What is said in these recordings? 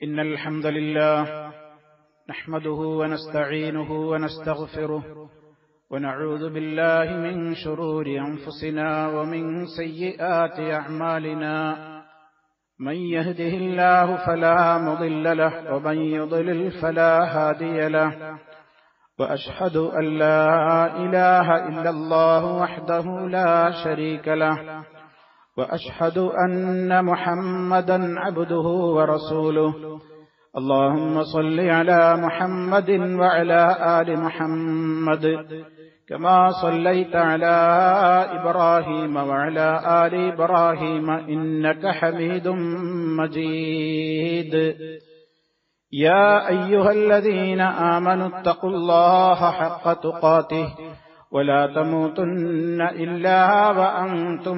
إن الحمد لله نحمده ونستعينه ونستغفره ونعوذ بالله من شرور أنفسنا ومن سيئات أعمالنا من يهده الله فلا مضل له ومن يضلل فلا هادي له وأشهد أن لا إله إلا الله وحده لا شريك له وأشهد أن محمدا عبده ورسوله اللهم صل على محمد وعلى آل محمد كما صليت على إبراهيم وعلى آل إبراهيم إنك حميد مجيد يا أيها الذين آمنوا اتقوا الله حق تقاته ولا تموتن إلا وأنتم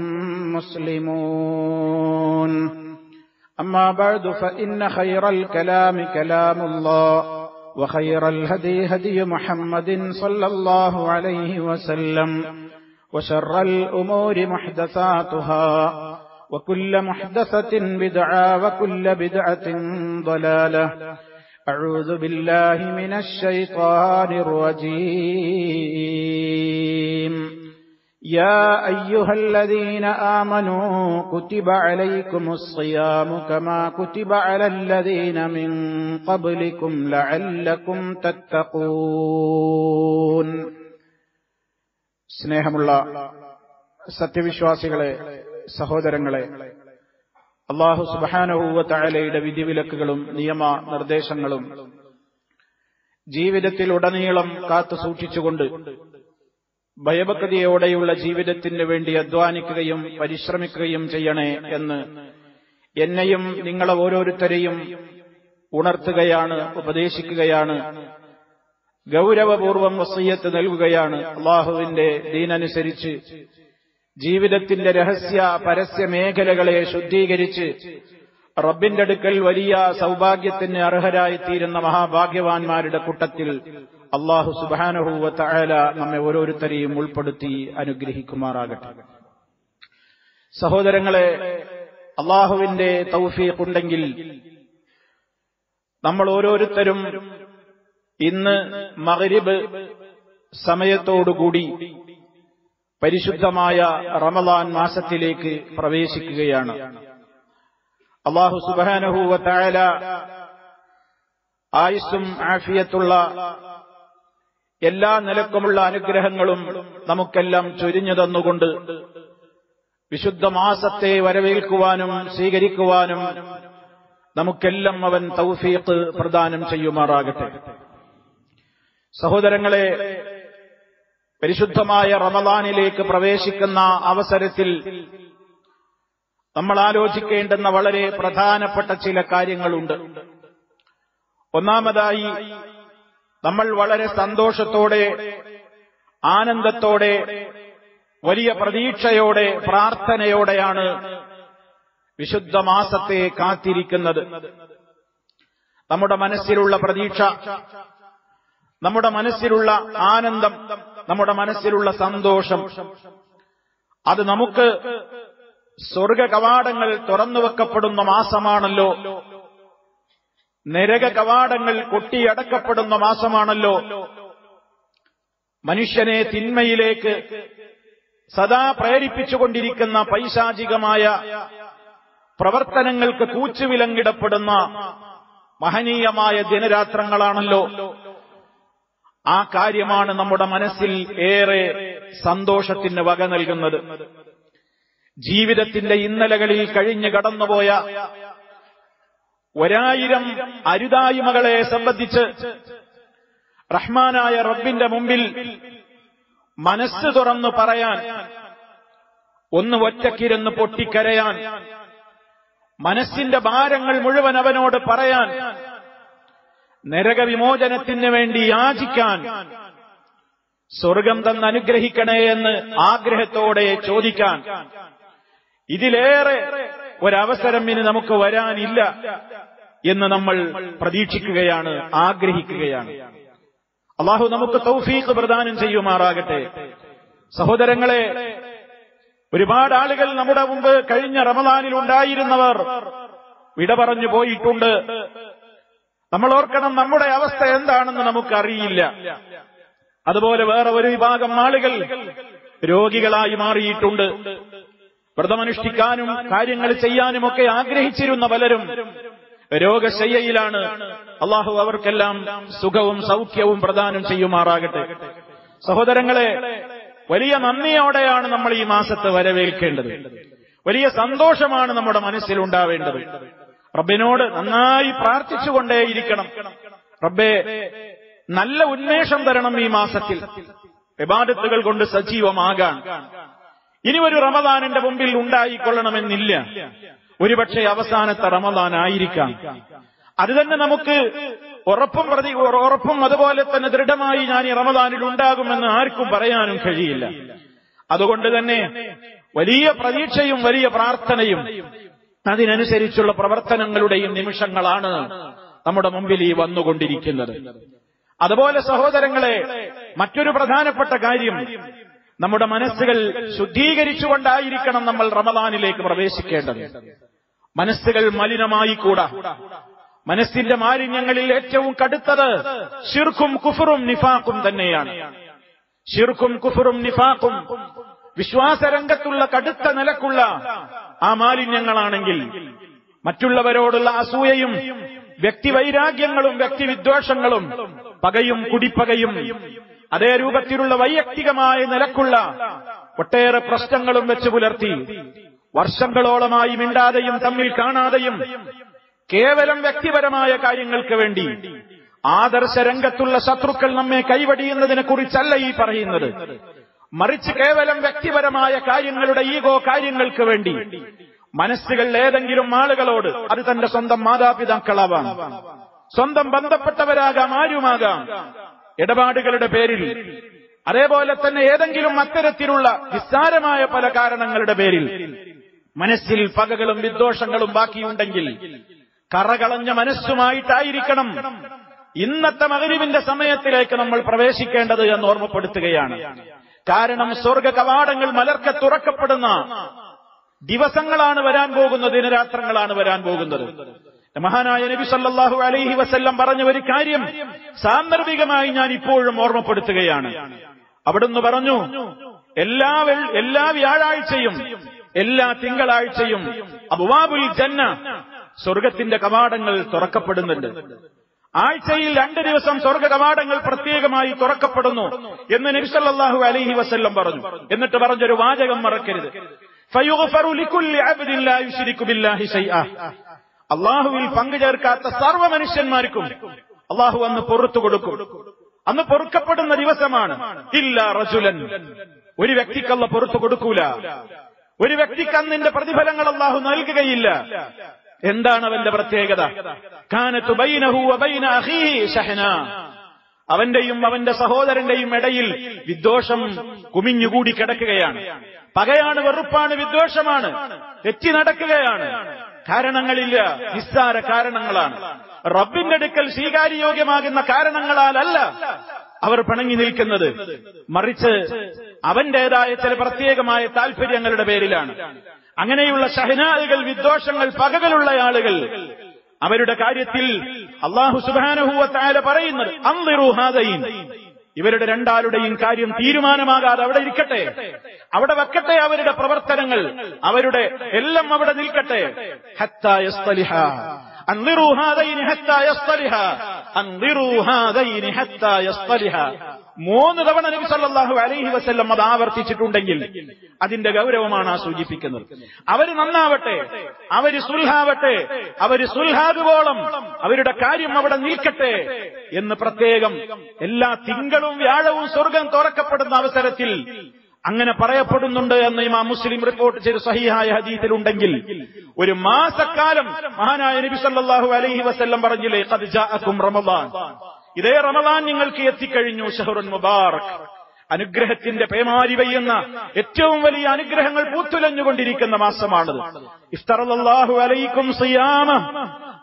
مسلمون أما بعد فإن خير الكلام كلام الله وخير الهدي هدي محمد صلى الله عليه وسلم وشر الأمور محدثاتها وكل محدثة بدعة وكل بدعة ضلالة أعوذ بالله من الشيطان الرجيم يا أيها الذين آمنوا كتب عليكم الصيام كما كتب على الذين من قبلكم لعلكم تتقون സ്നേഹമുള്ള സത്യവിശ്വാസികളെ, സഹോദരങ്ങളെ, അല്ലാഹു സുബ്ഹാനഹു വ തആലയുടെ വിധിവിലക്കുകളും നിയമ നിർദ്ദേശങ്ങളും ജീവിതത്തിലുടനീളം കാത്തു സൂക്ഷിച്ചുകൊണ്ട് ഭയഭക്തിയോടെയുള്ള ജീവിതത്തിന് വേണ്ടി അധ്വാനിക്കുകയും പരിശ്രമിക്കുകയും ചെയ്യണേ എന്ന് എന്നെയും നിങ്ങളെ ഓരോരുത്തരെയും ഉണർത്തുകയാണ്, ഉപദേശിക്കുകയാണ്, ഗൗരവപൂർവം വസിയ്യത്ത് നൽകുകയാണ്. അല്ലാഹുവിന്റെ ദീനനുസരിച്ച് ജീവിതത്തിന്റെ രഹസ്യ പരസ്യ മേഖലകളെ ശുദ്ധീകരിച്ച് റബ്ബിന്റെ അടുക്കൽ വലിയ സൗഭാഗ്യത്തിന് അർഹരായിത്തീരുന്ന മഹാഭാഗ്യവാന്മാരുടെ കൂട്ടത്തിൽ അല്ലാഹു സുബ്ഹാനഹു വ തആല നമ്മെ ഓരോരുത്തരെയും ഉൾപ്പെടുത്തി അനുഗ്രഹിക്കുമാറാകട്ടെ. സഹോദരങ്ങളെ, അല്ലാഹുവിന്റെ തൗഫീഖ് ഉണ്ടെങ്കിൽ നമ്മൾ ഓരോരുത്തരും ഇന്ന് മഗ്രിബ് സമയത്തോടുകൂടി പരിശുദ്ധമായ റമളാൻ മാസത്തിലേക്ക് പ്രവേശിക്കുകയാണ്. അല്ലാഹു സുബ്ഹാനഹു വ തആല ആയുസ്സും ആഫിയത്തുള്ള എല്ലാ നിലക്കുമുള്ള അനുഗ്രഹങ്ങളും നമുക്കെല്ലാം ചൊരിഞ്ഞു തന്നുകൊണ്ട് വിശുദ്ധ മാസത്തെ വരവേൽക്കുവാനും സ്വീകരിക്കുവാനും നമുക്കെല്ലാം അവൻ തൗഫീഖ് പ്രദാനം ചെയ്യുമാറാകട്ടെ. സഹോദരങ്ങളെ, പരിശുദ്ധമായ റമളാനിലേക്ക് പ്രവേശിക്കുന്ന അവസരത്തിൽ നമ്മൾ ആലോചിക്കേണ്ടുന്ന വളരെ പ്രധാനപ്പെട്ട ചില കാര്യങ്ങളുണ്ട്. ഒന്നാമതായി, നമ്മൾ വളരെ സന്തോഷത്തോടെ, ആനന്ദത്തോടെ, വലിയ പ്രതീക്ഷയോടെ, പ്രാർത്ഥനയോടെയാണ് വിശുദ്ധ മാസത്തെ കാത്തിരിക്കുന്നത്. നമ്മുടെ മനസ്സിലുള്ള പ്രതീക്ഷ, നമ്മുടെ മനസ്സിലുള്ള ആനന്ദം, നമ്മുടെ മനസ്സിലുള്ള സന്തോഷം, അത് നമുക്ക് സ്വർഗ കവാടങ്ങൾ തുറന്നുവെക്കപ്പെടുന്ന മാസമാണല്ലോ, നരക കവാടങ്ങൾ കൊട്ടിയടക്കപ്പെടുന്ന മാസമാണല്ലോ, മനുഷ്യനെ തിന്മയിലേക്ക് സദാ പ്രേരിപ്പിച്ചുകൊണ്ടിരിക്കുന്ന പൈശാചികമായ പ്രവർത്തനങ്ങൾക്ക് കൂച്ചുവിലങ്ങിടപ്പെടുന്ന മഹനീയമായ ദിനരാത്രങ്ങളാണല്ലോ. ആ കാര്യമാണ് നമ്മുടെ മനസ്സിൽ ഏറെ സന്തോഷത്തിന് വക നൽകുന്നത്. ജീവിതത്തിന്റെ ഇന്നലകളിൽ കഴിഞ്ഞു കടന്നുപോയ 1000 അരുതായ്മകളെ സംബന്ധിച്ച് റഹ്മാനായ റബ്ബിന്റെ മുമ്പിൽ മനസ്സ് തുറന്നു പറയാൻ, ഒന്ന് ഒറ്റക്കിരുന്ന് പൊട്ടിക്കരയാൻ, മനസ്സിന്റെ ഭാരങ്ങൾ മുഴുവൻ അവനോട് പറയാൻ, നരകവിമോചനത്തിന് വേണ്ടി യാചിക്കാൻ, സ്വർഗം തന്ന് അനുഗ്രഹിക്കണേ എന്ന് ആഗ്രഹത്തോടെ ചോദിക്കാൻ, ഇതിലേറെ ഒരവസരം ഇനി നമുക്ക് വരാനില്ല എന്ന് നമ്മൾ പ്രതീക്ഷിക്കുകയാണ്, ആഗ്രഹിക്കുകയാണ്. അല്ലാഹു നമുക്ക് തൗഫീഖ് പ്രദാനം ചെയ്യുമാറാകട്ടെ. സഹോദരങ്ങളെ, ഒരുപാട് ആളുകൾ നമ്മുടെ മുമ്പ് കഴിഞ്ഞ റമളാനിൽ ഉണ്ടായിരുന്നവർ വിട പറഞ്ഞു പോയിട്ടുണ്ട്. നമ്മൾ ഓർക്കണം, നമ്മുടെ അവസ്ഥ എന്താണെന്ന് നമുക്കറിയില്ല. അതുപോലെ വേറെ ഒരു വിഭാഗം ആളുകൾ രോഗികളായി മാറിയിട്ടുണ്ട്. വ്രതമനുഷ്ഠിക്കാനും കാര്യങ്ങൾ ചെയ്യാനുമൊക്കെ ആഗ്രഹിച്ചിരുന്ന പലരും രോഗശയ്യയിലാണ്. അള്ളാഹു അവർക്കെല്ലാം സുഖവും സൗഖ്യവും പ്രദാനം ചെയ്യുമാറാകട്ടെ. സഹോദരങ്ങളെ, വലിയ നന്ദിയോടെയാണ് നമ്മൾ ഈ മാസത്തെ വരവേൽക്കേണ്ടത്. വലിയ സന്തോഷമാണ് നമ്മുടെ മനസ്സിലുണ്ടാവേണ്ടത്. റബ്ബിനോട് നന്നായി പ്രാർത്ഥിച്ചുകൊണ്ടേയിരിക്കണം. റബ്ബേ, നല്ല ഉന്മേഷം തരണം ഈ മാസത്തിൽ, ഇബാദത്തുകൾ കൊണ്ട് സജീവമാകാൻ. ഇനി ഒരു റമദാൻ എന്റെ മുമ്പിൽ ഉണ്ടായിക്കൊള്ളണമെന്നില്ല. ഒരുപക്ഷെ അവസാനത്തെ റമദാൻ ആയിരിക്കാം. അത് തന്നെ നമുക്ക് ഉറപ്പും അതുപോലെ തന്നെ ദൃഢമായി ഞാൻ ഈ റമദാനിൽ ഉണ്ടാകുമെന്ന് ആർക്കും പറയാനും കഴിയില്ല. അതുകൊണ്ട് തന്നെ വലിയ പ്രതീക്ഷയും വലിയ പ്രാർത്ഥനയും അതിനനുസരിച്ചുള്ള പ്രവർത്തനങ്ങളുടെയും നിമിഷങ്ങളാണ് നമ്മുടെ മുമ്പിൽ ഈ വന്നുകൊണ്ടിരിക്കുന്നത്. അതുപോലെ സഹോദരങ്ങളെ, മറ്റൊരു പ്രധാനപ്പെട്ട കാര്യം, നമ്മുടെ മനസ്സുകൾ ശുദ്ധീകരിച്ചുകൊണ്ടായിരിക്കണം നമ്മൾ റമദാനിലേക്ക് പ്രവേശിക്കേണ്ടത്. മനസ്സുകൾ മലിനമായിക്കൂടാ. മനസ്സിന്റെ മാലിന്യങ്ങളിൽ ഏറ്റവും കടുത്തത് ശിർക്കും കുഫറും നിഫാഖും തന്നെയാണ്. ശിർക്കും കുഫറും നിഫാഖും വിശ്വാസരംഗത്തുള്ള കടുത്ത നിലക്കുള്ള ആ മാലിന്യങ്ങളാണെങ്കിൽ മറ്റുള്ളവരോടുള്ള അസൂയയും വ്യക്തിവൈരാഗ്യങ്ങളും വ്യക്തിവിദ്വേഷങ്ങളും പകയും കുടിപ്പകയും അതേ രൂപത്തിലുള്ള വൈയക്തികമായ നിലക്കുള്ള ഒട്ടേറെ പ്രശ്നങ്ങളും വെച്ച് പുലർത്തി വർഷങ്ങളോളമായി മിണ്ടാതെയും തമ്മിൽ കാണാതെയും കേവലം വ്യക്തിപരമായ കാര്യങ്ങൾക്ക് വേണ്ടി ആദർശരംഗത്തുള്ള ശത്രുക്കൾ നമ്മെ കൈവടിയുന്നതിനെ കുറിച്ചല്ല ഈ പറയുന്നത്. മറിച്ച് കേവലം വ്യക്തിപരമായ കാര്യങ്ങളുടെ ഈഗോ കാര്യങ്ങൾക്ക് വേണ്ടി മനസ്സുകൾ ഏതെങ്കിലും ആളുകളോട്, അത് തന്റെ സ്വന്തം മാതാപിതാക്കളാവാം, സ്വന്തം ബന്ധപ്പെട്ടവരാകാം, ആരുമാകാം, ഇടപാടുകളുടെ പേരിൽ, അതേപോലെ തന്നെ ഏതെങ്കിലും അത്തരത്തിലുള്ള നിസ്സാരമായ പല കാരണങ്ങളുടെ പേരിൽ മനസ്സിൽ പകകളും വിദ്വേഷങ്ങളും ബാക്കിയുണ്ടെങ്കിൽ കറകളഞ്ഞ മനസ്സുമായിട്ടായിരിക്കണം ഇന്നത്തെ മഗ്‌രിബിന്റെ സമയത്തിലേക്ക് നമ്മൾ പ്രവേശിക്കേണ്ടത് എന്ന് ഓർമ്മപ്പെടുത്തുകയാണ്. കാരണം സ്വർഗ കവാടങ്ങൾ മലർക്കെ തുറക്കപ്പെടുന്ന ദിവസങ്ങളാണ് വരാൻ പോകുന്നത്, ദിനരാത്രങ്ങളാണ് വരാൻ പോകുന്നത്. മഹാനായ നബി സല്ലല്ലാഹു അലൈഹി വസല്ലം പറഞ്ഞ ഒരു കാര്യം സാന്ദർഭികമായി ഞാൻ ഇപ്പോഴും ഓർമ്മപ്പെടുത്തുകയാണ്. അവിടുന്ന് പറഞ്ഞു, എല്ലാ വ്യാഴാഴ്ചയും എല്ലാ തിങ്കളാഴ്ചയും അബ്വാബുൽ ജന്ന, സ്വർഗത്തിന്റെ കവാടങ്ങൾ തുറക്കപ്പെടുന്നുണ്ട്. ആഴ്ചയിൽ 2 ദിവസം സ്വർഗ കവാടങ്ങൾ പ്രത്യേകമായി തുറക്കപ്പെടുന്നു എന്ന് നബി സല്ലല്ലാഹു അലൈഹി വസല്ലം പറഞ്ഞു. എന്നിട്ട് പറഞ്ഞൊരു വാചകം മറക്കരുത്, ഫയുഗ്ഫറു ലികുല്ലി അബ്ദിൻ ലാ യുശ്രികു ബില്ലാഹി ശൈഅ. അല്ലാഹുവിൽ പങ്കുചേർക്കാത്ത സർവ്വ മനുഷ്യന്മാർക്കും അല്ലാഹു അന്ന് പുറത്തു കൊടുക്കും. അന്ന് പൊറുക്കപ്പെടുന്ന ദിവസമാണ്. ഇല്ലാ റജുലൻ, ഒരു വ്യക്തിക്ക് അല്ലാഹു പുറത്തു കൊടുക്കൂല. ഒരു വ്യക്തിക്ക് അന്നിന്റെ പ്രതിഫലങ്ങൾ അല്ലാഹു നൽകുകയില്ല. എന്താണ് അവന്റെ പ്രത്യേകത? കാനതു ബൈനഹു വബൈന അഖീഹി ശഹ്നാ, അവന്റെയും അവന്റെ സഹോദരന്റെയും ഇടയിൽ വിദ്വേഷം കുമിഞ്ഞുകൂടി കിടക്കുകയാണ്. പകയാണ്, വെറുപ്പാണ്, വിദ്വേഷമാണ്, തെറ്റി നടക്കുകയാണ്. കാരണങ്ങളില്ല, നിസ്സാര കാരണങ്ങളാണ്. റബ്ബിന്റെ അടുക്കൽ സ്വീകാര്യയോഗ്യമാകുന്ന കാരണങ്ങളാലല്ല അവർ പിണങ്ങി നിൽക്കുന്നത്, മറിച്ച് അവന്റേതായ ചില പ്രത്യേകമായ താല്പര്യങ്ങളുടെ പേരിലാണ്. അങ്ങനെയുള്ള ഷഹനാകൾ, വിദ്വേഷങ്ങൾ, പകകളുള്ള ആളുകൾ, അവരുടെ കാര്യത്തിൽ അല്ലാഹു സുബ്ഹാനഹു വ തആല പറയുന്നത് അൻദിറു ഹാദൈൻ, ഇവരുടെ രണ്ടാളുടെയും കാര്യം തീരുമാനമാകാതെ അവിടെ ഇരിക്കട്ടെ, അവിടെ വെക്കട്ടെ അവരുടെ പ്രവർത്തനങ്ങൾ, അവരുടെ എല്ലാം അവിടെ നിൽക്കട്ടെ. ഹത്താ യസ്തലിഹ, അൻദിറു ഹാദൈൻ ഹത്താ യസ്തലിഹ, അൻദിറു ഹാദൈൻ ഹത്താ യസ്തലിഹ. 3 തവണ നബി സല്ലല്ലാഹു അലൈഹി വസല്ലം അത് ആവർത്തിച്ചിട്ടുണ്ടെങ്കിൽ അതിന്റെ ഗൗരവമാണ് ആ സൂചിപ്പിക്കുന്നത്. അവര് നന്നാവട്ടെ, അവര് സുൽഹാവട്ടെ, അവര് സുൽഹാകുവോളം അവരുടെ കാര്യം അവിടെ നിൽക്കട്ടെ എന്ന് പ്രത്യേകം എല്ലാ തിങ്കളും വ്യാഴവും സ്വർഗം തുറക്കപ്പെടുന്ന അവസരത്തിൽ അങ്ങനെ പറയപ്പെടുന്നുണ്ട് എന്ന് ഇമാം മുസ്ലിം റിപ്പോർട്ട് ചെയ്ത സഹീഹായ ഹദീസിലുണ്ടെങ്കിൽ, ഒരു മാസക്കാലം മഹാനായ നബി സല്ലല്ലാഹു അലൈഹി വസല്ലം പറഞ്ഞില്ലേ, ഖദ് ജാഅകും റമദാൻ, ഇതേ റമദാൻ നിങ്ങൾക്ക് എത്തിക്കഴിഞ്ഞു, ഷഹ്റുൻ മുബാറക്, അനുഗ്രഹത്തിന്റെ പേമാരി പെയ്യുന്ന ഏറ്റവും വലിയ അനുഗ്രഹങ്ങൾ പൂത്തുലഞ്ഞുകൊണ്ടിരിക്കുന്ന മാസമാണത്. ഇഫ്തറല്ലാഹു അലൈക്കും സിയാമ,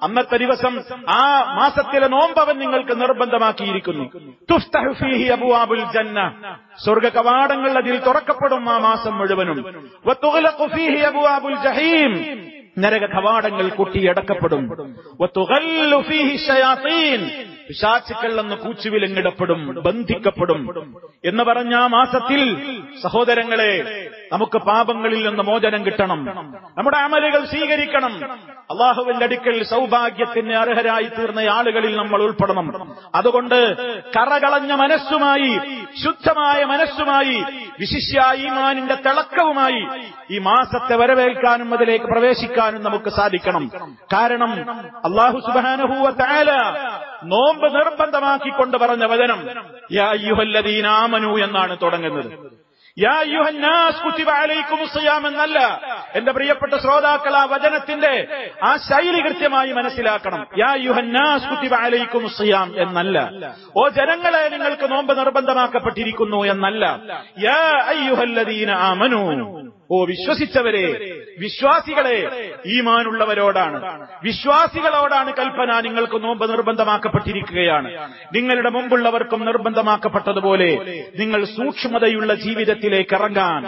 അന്നത്തെ ദിവസം ആ മാസത്തിലെ നോമ്പവൻ നിങ്ങൾക്ക് നിർബന്ധമാക്കിയിരിക്കുന്നു. തുഫ്തഹു ഫീഹി അബ്വാബുൽ ജന്ന, സ്വർഗ കവാടങ്ങൾ അതിൽ തുറക്കപ്പെടും ആ മാസം മുഴുവനും. വതുഗ്ലഖു ഫീഹി അബ്വാബുൽ ജഹീം, നരക കവാടങ്ങൾ കൊട്ടിയടക്കപ്പെടും. പിശാചുക്കൾ എന്ന് കൂച്ചുവിലങ്ങിടപ്പെടും, ബന്ധിക്കപ്പെടും എന്ന് പറഞ്ഞ ആ മാസത്തിൽ സഹോദരങ്ങളെ നമുക്ക് പാപങ്ങളിൽ നിന്ന് മോചനം കിട്ടണം, നമ്മുടെ അമലുകൾ സ്വീകരിക്കണം, അള്ളാഹുവിന്റെ അടുക്കൽ സൗഭാഗ്യത്തിന് അർഹരായി തീർന്ന ആളുകളിൽ നമ്മൾ ഉൾപ്പെടണം. അതുകൊണ്ട് കറകളഞ്ഞ മനസ്സുമായി, ശുദ്ധമായ മനസ്സുമായി, വിശിഷ്യ ഈമാനിന്റെ തിളക്കവുമായി ഈ മാസത്തെ വരവേൽക്കാനും അതിലേക്ക് പ്രവേശിക്കാനും നമുക്ക് സാധിക്കണം. കാരണം അല്ലാഹു സുബ്ഹാനഹു വ തആല നോമ്പ് നിർബന്ധമാക്കിക്കൊണ്ട് പറഞ്ഞ വചനം യാ അയ്യുഹല്ലദീന ആമനൂ എന്നാണ് തുടങ്ങുന്നത്. യാ അയ്യുഹന്നാസ് കുതിബ അലൈക്കുമുസ് സിയാം എന്നല്ല. എന്റെ പ്രിയപ്പെട്ട ശ്രോതാക്കൾ, ആ വചനത്തിന്റെ ആ ശൈലി കൃത്യമായി മനസ്സിലാക്കണം. യാ അയ്യുഹന്നാസ് കുതിബ അലൈക്കുമുസ് സിയാം എന്നല്ല. ഓ ജനങ്ങളെ, നിങ്ങൾക്ക് നോമ്പ് നിർബന്ധമാക്കപ്പെട്ടിരിക്കുന്നു എന്നല്ല. യാ അയ്യുഹല്ലദീന ആമനൂ, ഓ വിശ്വസിച്ചവരെ, വിശ്വാസികളെ, ഈമാനുള്ളവരോടാണ്, വിശ്വാസികളോടാണ് കൽപ്പന. നിങ്ങൾക്ക് നോമ്പ് നിർബന്ധമാക്കപ്പെട്ടിരിക്കുകയാണ്. നിങ്ങളുടെ മുമ്പുള്ളവർക്കും നിർബന്ധമാക്കപ്പെട്ടതുപോലെ നിങ്ങൾ സൂക്ഷ്മതയുള്ള ജീവിതത്തിലേക്ക് ഇറങ്ങാൻ,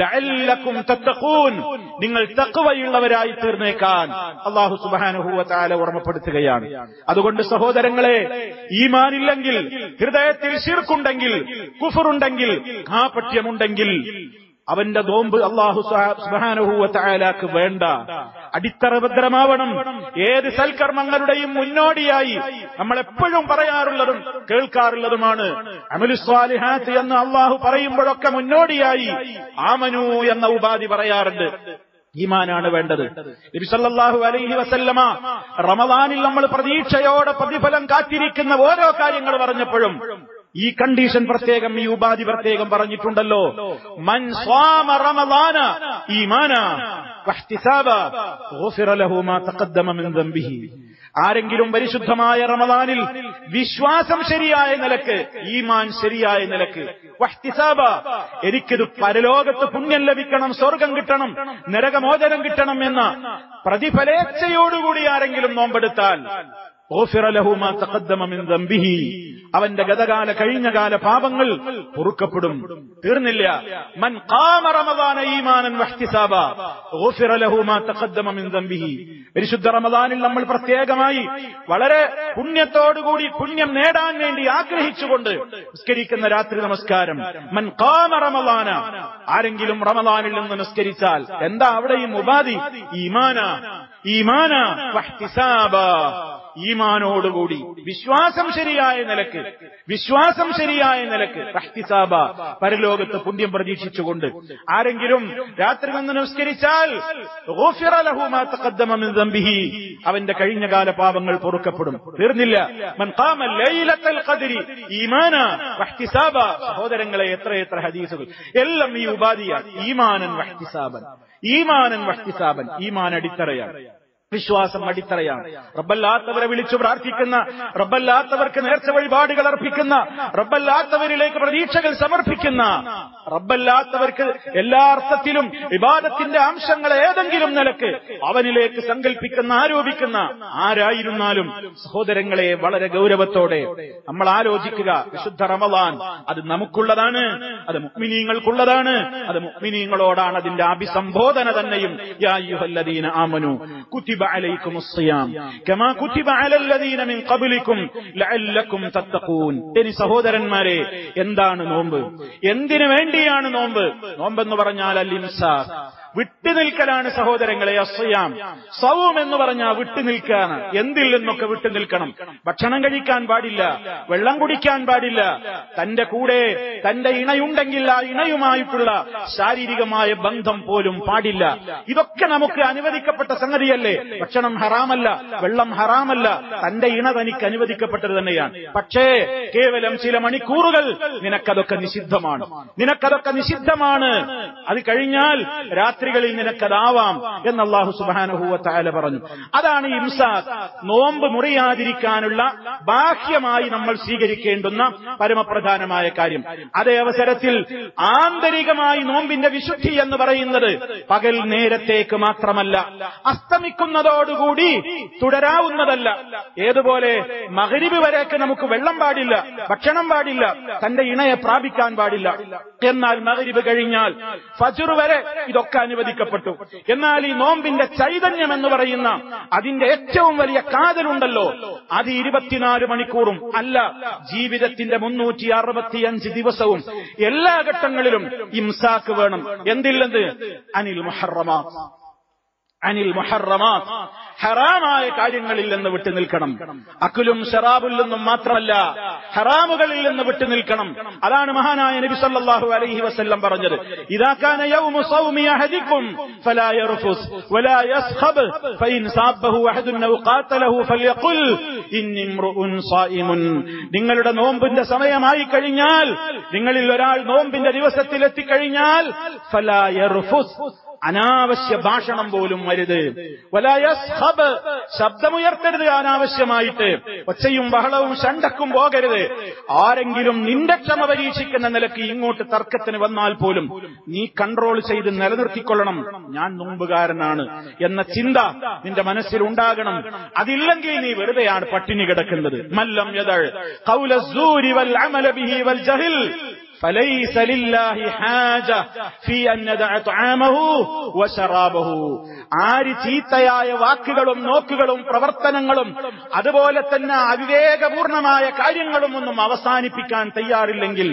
ലഅല്ലക്കും തത്തഖൂൻ, നിങ്ങൾ തഖ്വയുള്ളവരായി തീർന്നേക്കാൻ അല്ലാഹു സുബ്ഹാനഹു വ തആല ഓർമ്മപ്പെടുത്തുകയാണ്. അതുകൊണ്ട് സഹോദരങ്ങളെ, ഈമാനില്ലെങ്കിൽ, ഹൃദയത്തിൽ ശിർക്കുണ്ടെങ്കിൽ, കുഫറുണ്ടെങ്കിൽ, കാപട്യമുണ്ടെങ്കിൽ അവന്റെ നോമ്പ് അല്ലാഹു സുബ്ഹാനഹു വ തആലക്ക് വേണ്ട. അടിത്തറ ഭദ്രമാവണം. ഏത് സൽക്കർമ്മങ്ങളുടെയും മുന്നോടിയായി നമ്മൾ എപ്പോഴും പറയാറുള്ളതും കേൾക്കാറുള്ളതുമാണ് അമലുസ് സ്വാലിഹാത്ത് എന്ന് അല്ലാഹു പറയുമ്പോഴൊക്കെ മുന്നോടിയായി ആമനു എന്ന ഉപാധി പറയാറുണ്ട്. ഈമാനാണ് വേണ്ടത്. നബി സല്ലല്ലാഹു അലൈഹി വസല്ലമ റമദാനിൽ നമ്മൾ പ്രതീക്ഷയോടെ പ്രതിഫലം കാത്തിരിക്കുന്ന ഓരോ കാര്യങ്ങൾ പറഞ്ഞപ്പോഴും ഈ കണ്ടീഷൻ പ്രത്യേകം, ഈ ഉപാധി പ്രത്യേകം പറഞ്ഞിട്ടുണ്ടല്ലോ. മൻ സ്വാമ റമദാന ഈമാന വഹ്തിസാബ ഗുഫിറ ലഹു മാ തഖദ്ദമ മിൻ ദംബിഹി. ആരെങ്കിലും പരിശുദ്ധമായ റമദാനിൽ വിശ്വാസം ശരിയായ നിലക്ക്, ഈമാൻ ശരിയായ നിലക്ക്, വഹ്തിസാബ, എനിക്കിത് പരലോകത്ത് പുണ്യം ലഭിക്കണം, സ്വർഗം കിട്ടണം, നരകമോചനം കിട്ടണം എന്ന പ്രതിഫലേച്ഛയോടുകൂടി ആരെങ്കിലും നോമ്പെടുത്താൽ ഗുഫിറ ലഹു മാ തഖദ്ദമ മിൻ ദംബിഹി, അവന്റെ ഗതകാല കഴിഞ്ഞകാല പാപങ്ങൾ പൊറുക്കപ്പെടും. തീർന്നില്ല. മൻ ഖാമ റമദാന ഈമാനൻ വഹ്തിസാബ ഗുഫിറ ലഹു മാ തഖദ്ദമ മിൻ ദംബിഹി. പരിശുദ്ധ റമദാനിൽ നമ്മൾ പ്രത്യേകമായി വളരെ പുണ്യത്തോടുകൂടി പുണ്യം നേടാൻ വേണ്ടി ആഗ്രഹിച്ചുകൊണ്ട് നിസ്കരിക്കുന്ന രാത്രി നമസ്കാരം. മൻ ഖാമ റമദാന, ആരെങ്കിലും റമദാനിൽ നിന്ന് നിസ്കരിച്ചാൽ എന്താ അവിടെയും ഉപാധി? ഈമാന വഹ്തിസാബ, ഈമാനോടുകൂടി വിശ്വാസം ശരിയായ നിലക്ക്, വിശ്വാസം ശരിയായ നിലക്ക്, വഹ്തിസാബ, പരലോകത്ത് പുണ്യം പ്രതീക്ഷിച്ചുകൊണ്ട് ആരെങ്കിലും രാത്രി നിന്ന് നിസ്കരിച്ചാൽ ഗുഫിറ ലഹു മാ തഖദ്ദമ മിൻ ദംബിഹി, അവന്റെ കഴിഞ്ഞകാല പാപങ്ങൾ പൊറുക്കപ്പെടും. തീർന്നില്ല. മൻ ഖാമ ലൈലത്തുൽ ഖദ്രി ഈമാന വഹ്തിസാബ. സഹോദരങ്ങളെ, എത്രയെത്ര ഹദീസുകൾ, എല്ലാം ഈ ഉപാധിയാണ്. ഈമാനൻ വഹ്തിസാബൻ, ഈമാനൻ വഹ്തിസാബൻ. ഈമാൻ അടിത്തറയാണ്, വിശ്വാസം അടിത്തറയാണ്. റബ്ബല്ലാത്തവരെ വിളിച്ചു പ്രാർത്ഥിക്കുന്ന, റബ്ബല്ലാത്തവർക്ക് നേർച്ച വഴിപാടുകൾ അർപ്പിക്കുന്ന, റബ്ബല്ലാത്തവരിലേക്ക് പ്രതീക്ഷകൾ സമർപ്പിക്കുന്ന, റബ്ബല്ലാത്തവർക്ക് എല്ലാ അർത്ഥത്തിലും ഇബാദത്തിന്റെ അംശങ്ങൾ ഏതെങ്കിലും നിലക്ക് അവനിലേക്ക് സങ്കല്പിക്കുന്ന, ആരോപിക്കുന്ന ആരായിരുന്നാലും സഹോദരങ്ങളെ, വളരെ ഗൗരവത്തോടെ നമ്മൾ ആലോചിക്കുക. വിശുദ്ധ റമദാൻ അത് നമുക്കുള്ളതാണ്, അത് മുഅ്മിനീങ്ങൾക്കുള്ളതാണ്, അത് മുഅ്മിനീങ്ങളോടാണ് അതിന്റെ അഭിസംബോധന തന്നെയും. യാ അയ്യുഹല്ലദീന ആമനൂ കുതിബ അലൈക്കുമുസ് സിയാം കമാ കുതിബ അലല്ലദീന മിൻ ഖബ്ലിക്കും ലഅല്ലക്കും തത്തഖൂൻ. ഇനി സഹോദരന്മാരെ, എന്താണ് നോമ്പ്? എന്തിനു വേണ്ടിയാണ് നോമ്പ്? നോമ്പെന്ന് പറഞ്ഞാൽ അൽ-ഇംസാക്, വിട്ടുനിൽക്കലാണ് സഹോദരങ്ങളെ. അസ്സിയാം, സൗം എന്ന് പറഞ്ഞാൽ വിട്ടുനിൽക്കാണ്. എന്തിൽ നിന്നൊക്കെ വിട്ടുനിൽക്കണം? ഭക്ഷണം കഴിക്കാൻ പാടില്ല, വെള്ളം കുടിക്കാൻ പാടില്ല, തന്റെ കൂടെ തന്റെ ഇണയുണ്ടെങ്കിൽ ആ ഇണയുമായിട്ടുള്ള ശാരീരികമായ ബന്ധം പോലും പാടില്ല. ഇതൊക്കെ നമുക്ക് അനുവദിക്കപ്പെട്ട സംഗതിയല്ലേ? ഭക്ഷണം ഹറാമല്ല, വെള്ളം ഹറാമല്ല, തന്റെ ഇണ തനിക്ക് അനുവദിക്കപ്പെട്ടത് തന്നെയാണ്. പക്ഷേ കേവലം ചില മണിക്കൂറുകൾ നിനക്കതൊക്കെ നിഷിദ്ധമാണ്, നിനക്കതൊക്കെ നിഷിദ്ധമാണ്. അത് കഴിഞ്ഞാൽ രാത്രികളിൽ നിനക്കതാവാം എന്ന് അല്ലാഹു സുബ്ഹാനഹു വ തആല പറഞ്ഞു. അതാണ് ഇംസാക്, നോമ്പ് മുറിയാതിരിക്കാനുള്ള ബാഹ്യമായി നമ്മൾ സ്വീകരിക്കേണ്ടുന്ന പരമപ്രധാനമായ കാര്യം. അതേ അവസരത്തിൽ ആന്തരികമായി നോമ്പിന്റെ വിശുദ്ധി എന്ന് പറയുന്നത് പകൽ നേരത്തേക്ക് മാത്രമല്ല, അസ്തമിക്കുന്നതോടുകൂടി തുടരാവുന്നതല്ല. ഏതുപോലെ മഗ്രിബ് വരേക്ക് നമുക്ക് വെള്ളം പാടില്ല, ഭക്ഷണം പാടില്ല, തന്റെ ഇണയെ പ്രാപിക്കാൻ പാടില്ല. എന്നാൽ മഗ്രിബ് കഴിഞ്ഞാൽ ഫജ്ർ വരെ ഇതൊക്കെ അനുവദിക്കപ്പെട്ടു. എന്നാൽ ഈ നോമ്പിന്റെ ചൈതന്യം എന്ന് പറയുന്ന അതിന്റെ ഏറ്റവും വലിയ കാതലുണ്ടല്ലോ, അത് 24 മണിക്കൂറും അല്ല, ജീവിതത്തിന്റെ 365 ദിവസവും എല്ലാ ഘട്ടങ്ങളിലും ഇംസാക്ക് വേണം. എന്തില്ലെന്ന്? അനിൽ മുഹറമാത്ത്, ഹറാമായ കാര്യങ്ങളിൽ നിന്ന് വിട്ടു നിൽക്കണം. അക്കുലും ഷറാബിൽ നിന്നും മാത്രമല്ല, ഹറാമുകളിൽ നിന്ന് വിട്ടു നിൽക്കണം. അതാണ് മഹാനായ നബി സല്ലല്ലാഹു അലൈഹി വസല്ലം പറഞ്ഞത്, ഇദാ കാന യൗമു സൗമി അഹദികും ഫലാ യർഫുസ് വലാ യസ്ഖബ് ഫഇൻ സാബഹു അഹദുൻ ഔ ഖാതലഹു ഫൽയഖുൽ ഇന്നി ഇംറുഉൻ സായിമുൻ. നിങ്ങളുടെ നോമ്പിന്റെ സമയമായി കഴിഞ്ഞാൽ, നിങ്ങളിൽ ഒരാൾ നോമ്പിന്റെ ദിവസത്തിൽ എത്തിക്കഴിഞ്ഞാൽ, ഫലാ യർഫുസ്, അനാവശ്യ ഭാഷണം പോലും വരുത്, വലാ യസ്ഖബ്, ശബ്ദമുയർത്തരുത് അനാവശ്യമായിട്ട്, ഒച്ചയും ബഹളവും ശണ്ടക്കും പോകരുത്. ആരെങ്കിലും നിന്റെ ക്ഷമ പരീക്ഷിക്കുന്ന നിലയ്ക്ക് ഇങ്ങോട്ട് തർക്കത്തിന് വന്നാൽ പോലും നീ കൺട്രോൾ ചെയ്ത് നിലനിർത്തിക്കൊള്ളണം, ഞാൻ നോമ്പുകാരനാണ് എന്ന ചിന്ത നിന്റെ മനസ്സിൽ ഉണ്ടാകണം. അതില്ലെങ്കിൽ നീ വെറുതെയാണ് പട്ടിണി കിടക്കുന്നത്. മല്ലം യദൽ ഖൗല الزൂരി വൽ അമല ബിഹി വൽ ജഹൽ فليس لله حاجة في أن يدع طعامه وشرابه. ആര് ചീത്തയായ വാക്കുകളും നോക്കുകളും പ്രവർത്തനങ്ങളും അതുപോലെ തന്നെ അവിവേകപൂർണമായ കാര്യങ്ങളും ഒന്നും അവസാനിപ്പിക്കാൻ തയ്യാറില്ലെങ്കിൽ,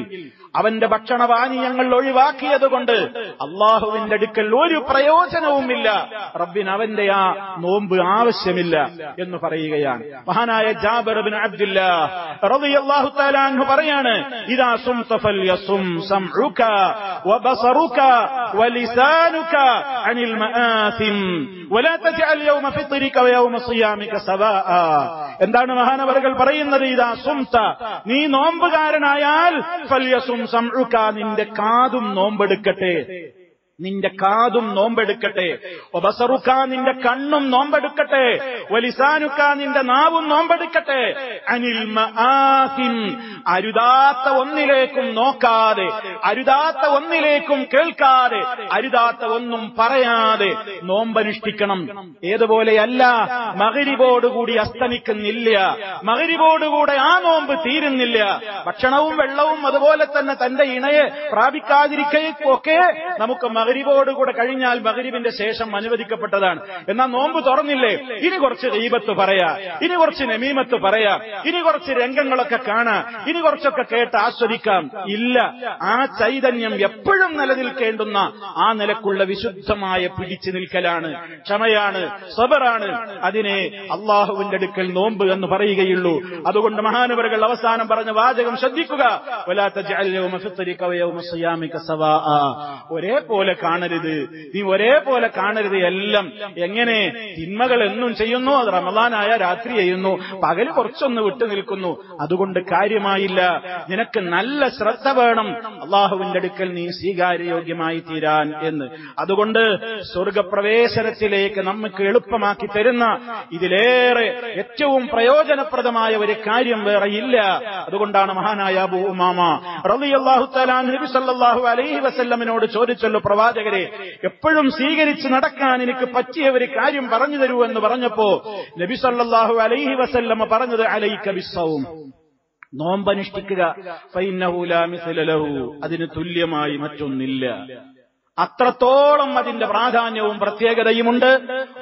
അവന്റെ ഭക്ഷണപാനീയങ്ങൾ ഒഴിവാക്കിയതുകൊണ്ട് അള്ളാഹുവിന്റെ അടുക്കൽ ഒരു പ്രയോജനവുമില്ല, റബ്ബിന് അവന്റെ ആ നോമ്പ് ആവശ്യമില്ല എന്ന് പറയുകയാണ്. മഹാനായ ജാബിർ ഇബ്നു അബ്ദുല്ലാഹ് റളിയല്ലാഹു തആല അൻഹു പറയാണ്, ഇദാ സുംത ഫൽയസും സംഉക വബസറുക വലിസാനുക അനിൽ മആസിം വലാ തജഅൽ യൗമ ഫിത്രിക വയൗമ സിയാമിക സവാഅ. എന്താണ് മഹാനവറുകൾ പറയുന്നത്? ഇദാ സുംത, നീ നോമ്പുകാരനായാൽ, ഫൽയസും സംഉക, നിന്റെ കാതും നോമ്പെടുക്കട്ടെ, നിന്റെ കാതും നോമ്പെടുക്കട്ടെ, വബസറുക, നിന്റെ കണ്ണും നോമ്പെടുക്കട്ടെ, വലിസാനുക, നിന്റെ നാവും നോമ്പെടുക്കട്ടെ, അനിൽ മആസിം, അരുതാത്ത ഒന്നിലേക്കും നോക്കാതെ, അരുതാത്ത ഒന്നിലേക്കും കേൾക്കാതെ, അരുതാത്ത ഒന്നും പറയാതെ നോമ്പനുഷ്ഠിക്കണം. ഏതുപോലെയല്ല, മഗ്രിബോടുകൂടി അസ്തമിക്കുന്നില്ല, മഗ്രിബോടുകൂടെ ആ നോമ്പ് തീരുന്നില്ല. ഭക്ഷണവും വെള്ളവും അതുപോലെ തന്നെ തന്റെ ഇണയെ പ്രാപിക്കാതിരിക്കുകയൊക്കെ നമുക്ക് മഗ്രിബോടുകൂടെ കഴിഞ്ഞാൽ മഗ്രിബിന്റെ ശേഷം അനുവദിക്കപ്പെട്ടതാണ്. എന്നാൽ നോമ്പ് തുറന്നില്ലേ, ഇനി കുറച്ച് ഗീബത്ത് പറയാ, ഇനി കുറച്ച് നമീമത്ത് പറയാ, ഇനി കുറച്ച് രംഗങ്ങളൊക്കെ കാണാം, ഇനി കുറച്ചൊക്കെ കേട്ട് ആസ്വദിക്കാം. ഇല്ല, ആ ചൈതന്യം എപ്പോഴും നിലനിൽക്കേണ്ടുന്ന ആ നിലക്കുള്ള വിശുദ്ധമായ പിടിച്ചു നിൽക്കലാണ്, ക്ഷമയാണ്, സബറാണ്. അതിനെ അള്ളാഹുവിന്റെ അടുക്കൽ നോമ്പ് എന്ന് പറയുകയുള്ളൂ. അതുകൊണ്ട് മഹാനവറുകൾ അവസാനം പറഞ്ഞ വാചകം ശ്രദ്ധിക്കുക, വലാ തജ്അൽ യൗമ ഫിത്രിക വയൗമ സിയാമിക സവാഅ. ഒരേപോലെ കാണരുത്, നീ ഒരേപോലെ കാണരുത്. എല്ലാം എങ്ങനെ തിന്മകൾ എന്നും ചെയ്യുന്നു, അത് റമളാനായ രാത്രി ചെയ്യുന്നു, പകല് കുറച്ചൊന്ന് വിട്ടു നിൽക്കുന്നു, അതുകൊണ്ട് കാര്യമായില്ല. നിനക്ക് നല്ല ശ്രദ്ധ വേണം അള്ളാഹുവിന്റെ അടുക്കൽ നീ സ്വീകാര്യയോഗ്യമായി തീരാൻ എന്ന്. അതുകൊണ്ട് സ്വർഗപ്രവേശനത്തിലേക്ക് നമുക്ക് എളുപ്പമാക്കി തരുന്ന ഇതിലേറെ ഏറ്റവും പ്രയോജനപ്രദമായ ഒരു കാര്യം വേറെ ഇല്ല. അതുകൊണ്ടാണ് മഹാനായ അബൂ ഉമാമ റളിയല്ലാഹു തആല നബി സല്ലല്ലാഹു അലൈഹി വസല്ലമിനോട് ചോദിച്ചല്ലോ, പ്രവാചകരെ, എപ്പോഴും സ്വീകരിച്ച് നടക്കാൻ എനിക്ക് പറ്റിയ ഒരു കാര്യം പറഞ്ഞു തരൂ എന്ന് പറഞ്ഞപ്പോ നബി സല്ലല്ലാഹു അലൈഹി വസല്ലമ പറഞ്ഞത്, അലൈക ബിസ്സൗം, നോമ്പനുഷ്ഠിക്കുക, ഫഇന്നഹു ലാ മിസ്ല ലഹു, അതിന് തുല്യമായി മറ്റൊന്നില്ല. അത്രത്തോളം അതിന്റെ പ്രാധാന്യവും പ്രത്യേകതയുമുണ്ട്.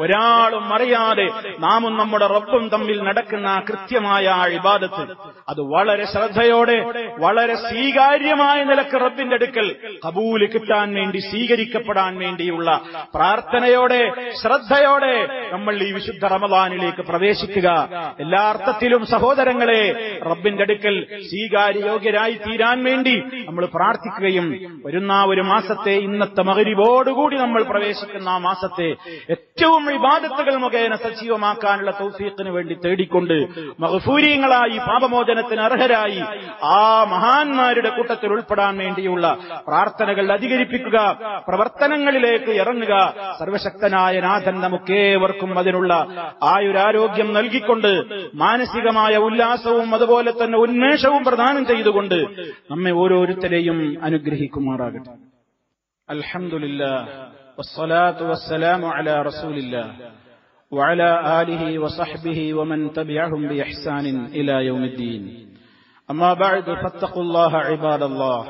ഒരാളും അറിയാതെ നാമും നമ്മുടെ റബ്ബും തമ്മിൽ നടക്കുന്ന കൃത്യമായ ഇബാദത്ത്, അത് വളരെ ശ്രദ്ധയോടെ, വളരെ സ്വീകാര്യമായ നിലക്ക് റബ്ബിന്റെ അടുക്കൽ കബൂല് കിട്ടാൻ വേണ്ടി, സ്വീകരിക്കപ്പെടാൻ വേണ്ടിയുള്ള പ്രാർത്ഥനയോടെ, ശ്രദ്ധയോടെ നമ്മൾ ഈ വിശുദ്ധ റമളാനിലേക്ക് പ്രവേശിക്കുക. എല്ലാ അർത്ഥത്തിലും സഹോദരങ്ങളെ, റബ്ബിന്റെ അടുക്കൽ സ്വീകാര്യയോഗ്യരായി തീരാൻ വേണ്ടി നമ്മൾ പ്രാർത്ഥിക്കുകയും, വരുന്ന ഒരു മാസത്തെ, ഇന്നത്തെ മഗ്രിബോടുകൂടി നമ്മൾ പ്രവേശിക്കുന്ന ആ മാസത്തെ ഏറ്റവും ഇബാദത്തുകൾ മുഖേന സജീവമാക്കാനുള്ള തൗഫീഖിന് വേണ്ടി തേടിക്കൊണ്ട് മഗ്ഫൂരീങ്ങളായി, പാപമോചനത്തിന് അർഹരായി ആ മഹാന്മാരുടെ കൂട്ടത്തിൽ ഉൾപ്പെടാൻ വേണ്ടിയുള്ള പ്രാർത്ഥനകൾ അധികരിപ്പിക്കുക, പ്രവർത്തനങ്ങളിലേക്ക് ഇറങ്ങുക. സർവശക്തനായ നാഥൻ നമുക്കേവർക്കും അതിനുള്ള ആയുരാരോഗ്യം നൽകിക്കൊണ്ട്, മാനസികമായ ഉല്ലാസവും അതുപോലെ തന്നെ ഉന്മേഷവും പ്രദാനം ചെയ്തുകൊണ്ട് നമ്മെ ഓരോരുത്തരെയും അനുഗ്രഹിക്കുമാറാകട്ടെ. അൽഹംദുലില്ലാഹ് വസ്സലാത്തു വസ്സലാമു അലാ റസൂലില്ലാഹ് വഅലാ ആലിഹി വസഹ്ബിഹി വമൻ തബിഅഹും ബിഇഹ്സാനിൻ ഇലാ യൗമിദ്ദീൻ. അമ്മാ ബഅദ് ഫത്തഖുല്ലാഹ ഇബാദല്ലാഹ്.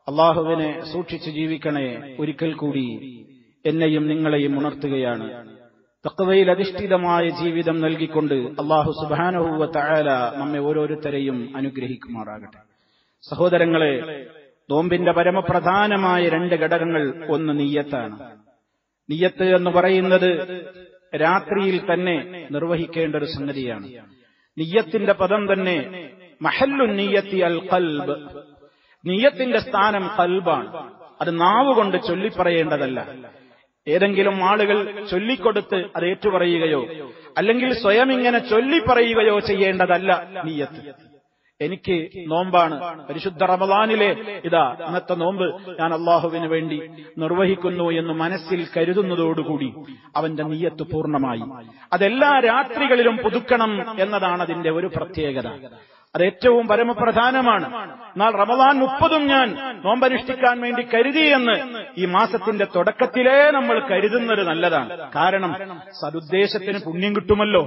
അല്ലാഹുവിനെ സൂക്ഷിച്ച് ജീവിക്കണേ. ഒരിക്കൽ കൂടി എന്നെയും നിങ്ങളെയും ഉണർത്തുകയാണ്. തഖ്വയിൽ അധിഷ്ഠിതമായ ജീവിതം നൽകിക്കൊണ്ട് അല്ലാഹു സുബ്ഹാനഹു വ തആല നമ്മെ ഓരോരുത്തരെയും അനുഗ്രഹിക്കുമാറാകട്ടെ. സഹോദരങ്ങളെ, നോമ്പിന്റെ പരമപ്രധാനമായ 2 ഘടകങ്ങൾ, ഒന്ന് നിയ്യത്താണ്. നിയ്യത്ത് എന്ന് പറയുന്നത് രാത്രിയിൽ തന്നെ നിർവഹിക്കേണ്ട ഒരു സംഗതിയാണ്. നിയ്യത്തിന്റെ പദം തന്നെ മഹല്ലു നിയ്യത്തി അൽ ഖൽബ്, നിയ്യത്തിന്റെ സ്ഥാനം ഖൽബാണ്. അത് നാവുകൊണ്ട് ചൊല്ലിപ്പറയേണ്ടതല്ല. ഏതെങ്കിലും ആളുകൾ ചൊല്ലിക്കൊടുത്ത് അത് ഏറ്റുപറയുകയോ അല്ലെങ്കിൽ സ്വയം ഇങ്ങനെ ചൊല്ലിപ്പറയുകയോ ചെയ്യേണ്ടതല്ല നിയ്യത്ത്. എനിക്ക് നോമ്പാണ്, പരിശുദ്ധ റമളാനിലെ ഇന്നത്തെ നോമ്പ് ഞാൻ അള്ളാഹുവിന് വേണ്ടി നിർവഹിക്കുന്നു എന്ന് മനസ്സിൽ കരുതുന്നതോടുകൂടി അവന്റെ നിയ്യത്ത് പൂർണ്ണമായി. അതെല്ലാ രാത്രികളിലും പുതുക്കണം എന്നതാണ് അതിന്റെ ഒരു പ്രത്യേകത. അത് ഏറ്റവും പരമപ്രധാനമാണ്. എന്നാൽ റമളാൻ 30 ഞാൻ നോമ്പനുഷ്ഠിക്കാൻ വേണ്ടി കരുതി എന്ന് ഈ മാസത്തിന്റെ തുടക്കത്തിലേ നമ്മൾ കരുതുന്നത് നല്ലതാണ്. കാരണം സദുദ്ദേശത്തിന് പുണ്യം കിട്ടുമല്ലോ,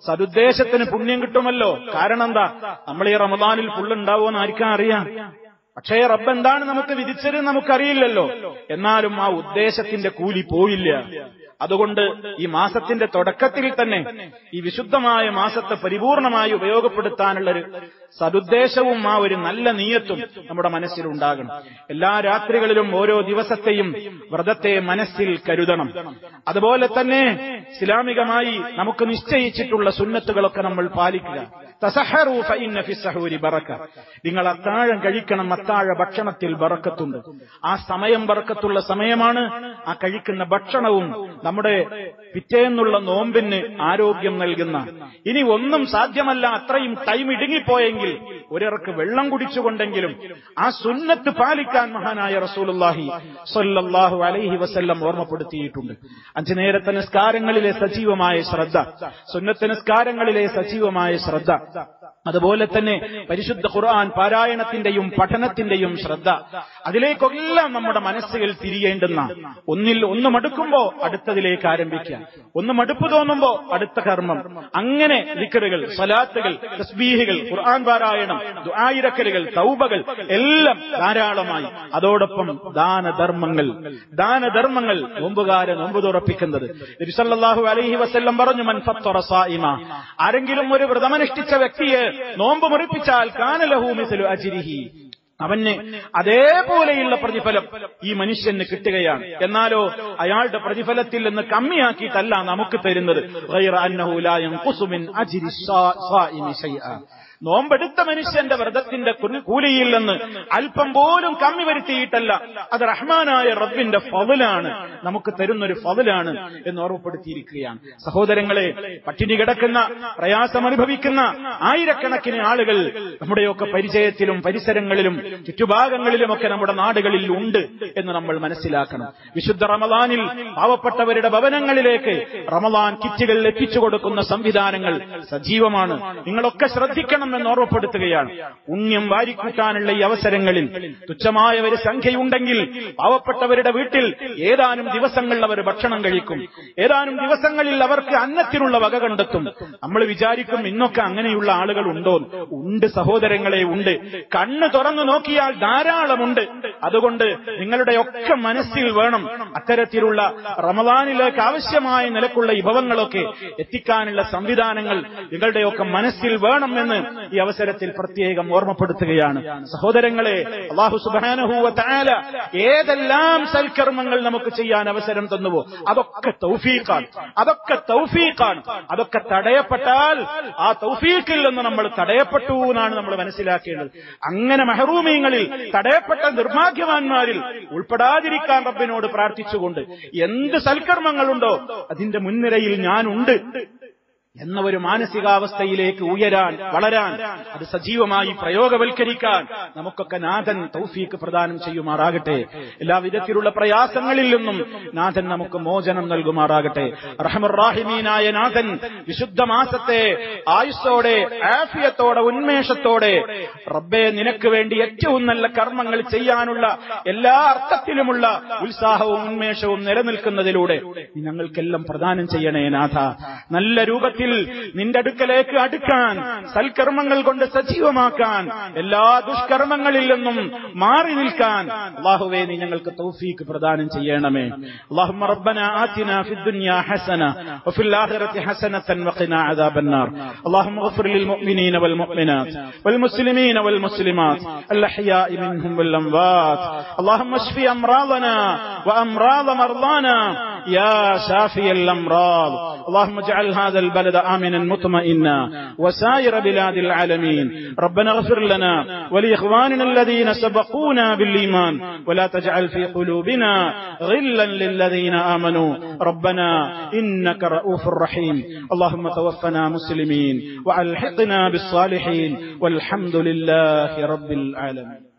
സദുദ്ദേശത്തിന് പുണ്യം കിട്ടുമല്ലോ. കാരണം എന്താ, നമ്മൾ ഈ റമളാനിൽ ഫുള്ളുണ്ടാവുമെന്ന് ആർക്കും അറിയാം. പക്ഷേ റബ്ബ് എന്താണ് നമുക്ക് വിധിച്ചത് നമുക്കറിയില്ലല്ലോ. എന്നാലും ആ ഉദ്ദേശത്തിന്റെ കൂലി പോയില്ല. അതുകൊണ്ട് ഈ മാസത്തിന്റെ തുടക്കത്തിൽ തന്നെ ഈ വിശുദ്ധമായ മാസത്തെ പരിപൂർണമായി ഉപയോഗപ്പെടുത്താനുള്ളൊരു സദുദ്ദേശവും ആ ഒരു നല്ല നിയ്യത്തും നമ്മുടെ മനസ്സിലുണ്ടാകണം. എല്ലാ രാത്രികളിലും ഓരോ ദിവസത്തെയും വ്രതത്തെ മനസ്സിൽ കരുതണം. അതുപോലെ തന്നെ ഇസ്ലാമികമായി നമുക്ക് നിശ്ചയിച്ചിട്ടുള്ള സുന്നത്തുകളൊക്കെ നമ്മൾ പാലിക്കുക. തസഹറു ഫഇന്ന ഫിസ്സഹൂരി ബറക, നിങ്ങൾ അത്താഴം കഴിക്കണം, അത്താഴ ഭക്ഷണത്തിൽ ബറക്കത്തുണ്ട്. ആ സമയം ബറക്കത്തുള്ള സമയമാണ്. ആ കഴിക്കുന്ന ഭക്ഷണവും നമ്മുടെ പിറ്റേന്നുള്ള നോമ്പിന് ആരോഗ്യം നൽകുന്ന. ഇനി ഒന്നും സാധ്യമല്ല, അത്രയും ടൈം ഇടുങ്ങിപ്പോയെങ്കിൽ ഒരിറക്ക് വെള്ളം കുടിച്ചുകൊണ്ടെങ്കിലും ആ സുന്നത്ത് പാലിക്കാൻ മഹാനായ റസൂലുള്ളാഹി സ്വല്ലല്ലാഹു അലൈഹി വസല്ലം ഓർമ്മപ്പെടുത്തിയിട്ടുണ്ട്. 5 നേരത്തെ നിസ്കാരങ്ങളിലെ സജീവമായ ശ്രദ്ധ, സുന്നത്ത് നിസ്കാരങ്ങളിലെ സജീവമായ ശ്രദ്ധ, അതുപോലെ തന്നെ പരിശുദ്ധ ഖുർആൻ പാരായണത്തിന്റെയും പഠനത്തിന്റെയും ശ്രദ്ധ, അതിലേക്കെല്ലാം നമ്മുടെ മനസ്സുകൾ തിരിയേണ്ടുന്ന, ഒന്ന് മടുക്കുമ്പോ അടുത്തതിലേക്ക് ആരംഭിക്കുക, ഒന്ന് മടുപ്പ് തോന്നുമ്പോ അടുത്ത കർമ്മം, അങ്ങനെ ദിക്റുകൾ, സ്വലാത്തുകൾ, തസ്ബീഹുകൾ, ഖുർആൻ പാരായണം, ദുആയിരക്കലുകൾ, തൗബകൾ എല്ലാം ധാരാളമായി. അതോടൊപ്പം ദാനധർമ്മങ്ങൾ നോമ്പുകാരെ നോമ്പ് തുറപ്പിക്കുന്നത്. നബി സല്ലല്ലാഹു അലൈഹി വസല്ലം പറഞ്ഞു, മൻ ഫത്തറ സായിമ, ആരെങ്കിലും ഒരു വ്രതമനുഷ്ഠിച്ച വ്യക്തിയെ നോമ്പ് മുറിപ്പിച്ചാൽ കാന ലഹു മിസ്ലു അജ്രിഹി, അവന് അതേപോലെയുള്ള പ്രതിഫലം ഈ മനുഷ്യന് കിട്ടുകയാണ്. എന്നാലോ അയാളുടെ പ്രതിഫലത്തിൽ നിന്ന് കമ്മിയാക്കിയിട്ടല്ല നമുക്ക് തരുന്നത്. ഗൈറ അന്നഹു ലാ യൻഖുസു മിൻ അജ്രി സായിമി ശൈഅ, നോമ്പെടുത്ത മനുഷ്യന്റെ വ്രതത്തിന്റെ കൂലിയിൽ നിന്ന് അല്പം പോലും കമ്മി വരുത്തിയിട്ടല്ല. അത് റഹ്മാനായ റബ്ബിന്റെ ഫളലാണ്, നമുക്ക് തരുന്നൊരു ഫളലാണ് എന്ന് ഓർമ്മപ്പെടുത്തിയിരിക്കുകയാണ്. സഹോദരങ്ങളെ, പട്ടിണി കിടക്കുന്ന, പ്രയാസമനുഭവിക്കുന്ന ആയിരക്കണക്കിന് ആളുകൾ നമ്മുടെയൊക്കെ പരിചയത്തിലും പരിസരങ്ങളിലും ചുറ്റുഭാഗങ്ങളിലുമൊക്കെ നമ്മുടെ നാടുകളിൽ ഉണ്ട് എന്ന് നമ്മൾ മനസ്സിലാക്കണം. വിശുദ്ധ റമളാനിൽ പാവപ്പെട്ടവരുടെ ഭവനങ്ങളിലേക്ക് റമളാൻ കിറ്റുകൾ എത്തിച്ചു കൊടുക്കുന്ന സംവിധാനങ്ങൾ സജീവമാണ്. നിങ്ങളൊക്കെ ശ്രദ്ധിക്കണം എന്ന് ഓർമ്മപ്പെടുത്തുകയാണ്. പുണ്യം വാരിക്കൂട്ടാനുള്ള ഈ അവസരങ്ങളിൽ തുച്ഛമായ ഒരു സംഖ്യയുണ്ടെങ്കിൽ പാവപ്പെട്ടവരുടെ വീട്ടിൽ ഏതാനും ദിവസങ്ങളിൽ അവർ ഭക്ഷണം കഴിക്കും, ഏതാനും ദിവസങ്ങളിൽ അവർക്ക് അന്നത്തിനുള്ള വക കണ്ടെത്തും. നമ്മൾ വിചാരിക്കും ഇന്നൊക്കെ അങ്ങനെയുള്ള ആളുകൾ ഉണ്ടോ? ഉണ്ട് സഹോദരങ്ങളെ, ഉണ്ട്. കണ്ണ് തുറന്നു നോക്കിയാൽ ധാരാളമുണ്ട്. അതുകൊണ്ട് നിങ്ങളുടെയൊക്കെ മനസ്സിൽ വേണം അത്തരത്തിലുള്ള റമളാനിലേക്ക് ആവശ്യമായ നിലക്കുള്ള വിഭവങ്ങളൊക്കെ എത്തിക്കാനുള്ള സംവിധാനങ്ങൾ നിങ്ങളുടെയൊക്കെ മനസ്സിൽ വേണമെന്ന് ഈ അവസരത്തിൽ പ്രത്യേകം ഓർമ്മപ്പെടുത്തുകയാണ്. സഹോദരങ്ങളെ, അല്ലാഹു സുബ്ഹാനഹു വ തആല ഏതെല്ലാം സൽക്കർമ്മങ്ങൾ നമുക്ക് ചെയ്യാൻ അവസരം തന്നുവോ അതൊക്കെ തൗഫീഖാണ്, അതൊക്കെ തടയപ്പെട്ടാൽ ആ തൗഫീഖിൽ നിന്ന് നമ്മൾ തടയപ്പെട്ടു എന്നാണ് നമ്മൾ മനസ്സിലാക്കേണ്ടത്. അങ്ങനെ മഹറൂമീങ്ങളിൽ, തടയപ്പെട്ട നിർഭാഗ്യവാന്മാരിൽ ഉൾപ്പെടാതിരിക്കാൻ റബ്ബിനോട് പ്രാർത്ഥിച്ചുകൊണ്ട് എന്ത് സൽക്കർമ്മങ്ങളുണ്ടോ അതിന്റെ മുൻനിരയിൽ ഞാനുണ്ട് എന്ന ഒരു മാനസികാവസ്ഥയിലേക്ക് വളരാൻ, അത് സജീവമായി പ്രയോഗവൽക്കരിക്കാൻ നമുക്കൊക്കെ നാഥൻ തൗഫീഖ് പ്രദാനം ചെയ്യുമാറാകട്ടെ. എല്ലാവിധത്തിലുള്ള പ്രയാസങ്ങളിൽ നിന്നും നാഥൻ നമുക്ക് മോചനം നൽകുമാറാകട്ടെ. റഹ്മർ റഹീമീനായ നാഥൻ വിശുദ്ധ മാസത്തെ ആയുസ്സോടെ, ആഫിയത്തോടെ, ഉന്മേഷത്തോടെ റബ്ബേ നിനക്ക് വേണ്ടി ഏറ്റവും നല്ല കർമ്മങ്ങൾ ചെയ്യാനുള്ള എല്ലാ അർത്ഥത്തിലുമുള്ള ഉത്സാഹവും ഉന്മേഷവും നിലനിൽക്കുന്നതിലൂടെ ഞങ്ങൾക്കെല്ലാം പ്രദാനം ചെയ്യണേ നാഥ. നല്ല രൂപത്തിൽ രൂപത്തിൽ നിന്റെ അടുക്കലേക്ക് അടുക്കാൻ, സൽക്കർമ്മങ്ങൾ കൊണ്ട് സജീവമാക്കാൻ, എല്ലാ ദുഷ്കർമ്മങ്ങളിൽ നിന്നും മാറി നിൽക്കാൻ അല്ലാഹുവേ നീ ഞങ്ങൾക്ക് തൗഫീഖ് പ്രദാനം ചെയ്യണമേ. അല്ലാഹുമ്മ റബ്ബനാ ആതിനാ ഫിദ് ദുനിയാ ഹസന വഫിൽ ആഖിറതി ഹസനതൻ വഖിനാ അദാബന്നാർ. അല്ലാഹുമ്മ ഗ്ഫിർ ലിൽ മുഅ്മിനീന വൽ മുഅ്മിനാത്ത് വൽ മുസ്ലിമീന വൽ മുസ്ലിമാത്ത് അൽ അഹ്യാഇ മിൻഹും വൽ അംവാത്. അല്ലാഹുമ്മ اشفِ أمراضنا وأمراض مرضانا يا شافي الأمراض. اللهم اجعل هذا البلد آمنا مطمئنا وسائر بلاد العالمين. ربنا اغفر لنا ولإخواننا الذين سبقونا بالإيمان ولا تجعل في قلوبنا غلا للذين آمنوا ربنا إنك رؤوف رحيم. اللهم توفنا مسلمين وألحقنا بالصالحين والحمد لله رب العالمين.